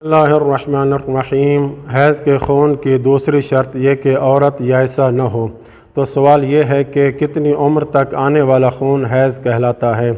बिस्मिल्लाहिर्रहमानिर्रहीम। हैज़ के खून की दूसरी शर्त यह कि औरत याइसा न हो। तो सवाल ये है कि कितनी उम्र तक आने वाला खून हैज़ कहलाता है।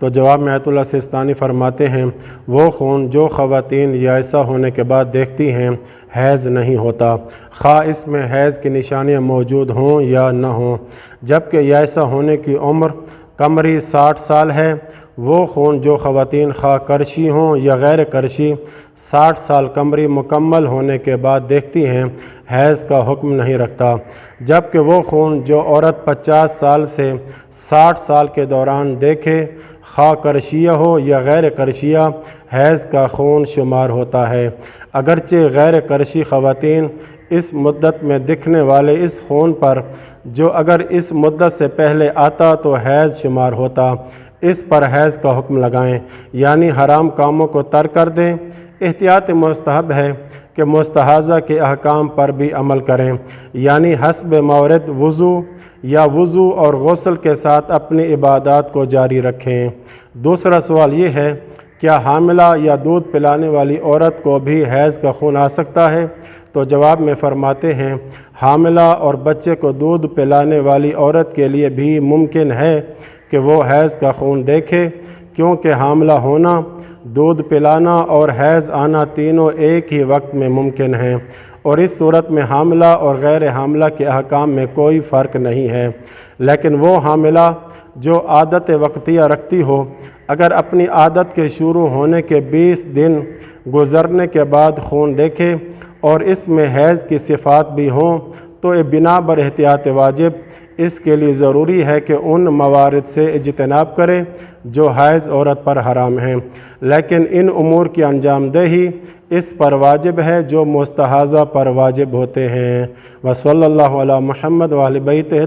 तो जवाब में आयतुल्लाह सिस्तानी फरमाते हैं, वो खून जो ख़वातीन याइसा होने के बाद देखती हैं हैज़ नहीं होता, खा इसमें हैज़ की निशानियाँ मौजूद हों या न हों। जबकि याइसा होने की उम्र कमरी 60 साल है, वो खून जो ख़वातीन खा करशी हों या गैर करशी 60 साल कमरी मुकम्मल होने के बाद देखती हैं हैज़ का हुक्म नहीं रखता। जबकि वो खून जो औरत 50 साल से 60 साल के दौरान देखे, खा करशिया हो या गैर करशिया, हैज़ का खून शुमार होता है। अगरचे गैर करशी ख़वातीन इस मुद्दत में दिखने वाले इस खून पर जो अगर इस मुद्दत से पहले आता तो हैज़ शुमार होता, इस पर हैज़ का हुक्म लगाएं, यानी हराम कामों को तर्क कर दें। एहतियात मुस्तहब है कि मुस्तहाज़ा के अहकाम पर भी अमल करें, यानी हस्ब मौरिद वज़ू या वज़ू और गुस्ल के साथ अपनी इबादत को जारी रखें। दूसरा सवाल ये है, क्या हामिला या दूध पिलाने वाली औरत को भी हैज़ का खून आ सकता है? तो जवाब में फ़रमाते हैं, हामिला और बच्चे को दूध पिलाने वाली औरत के लिए भी मुमकिन है कि वो हैज़ का खून देखे, क्योंकि हामिला होना, दूध पिलाना और हैज़ आना तीनों एक ही वक्त में मुमकिन हैं, और इस सूरत में हामिला और गैर हामिला के अहकाम में कोई फ़र्क नहीं है। लेकिन वो हामिला जो आदत वक्तिया रखती हो, अगर अपनी आदत के शुरू होने के 20 दिन गुज़रने के बाद खून देखे और इसमें हैज़ की सिफ़ात भी हों, तो ये बिना बर एहतियात वाजिब इसके लिए ज़रूरी है कि उन मवारिद से इज्तनाब करे जो हैज़ औरत पर हराम हैं। लेकिन इन उमूर की अंजामदेही इस पर वाजिब है जो मुस्तहाज़ा पर वाजिब होते हैं। व सल्लल्लाहु अला मुहम्मद व अहले बैतिही।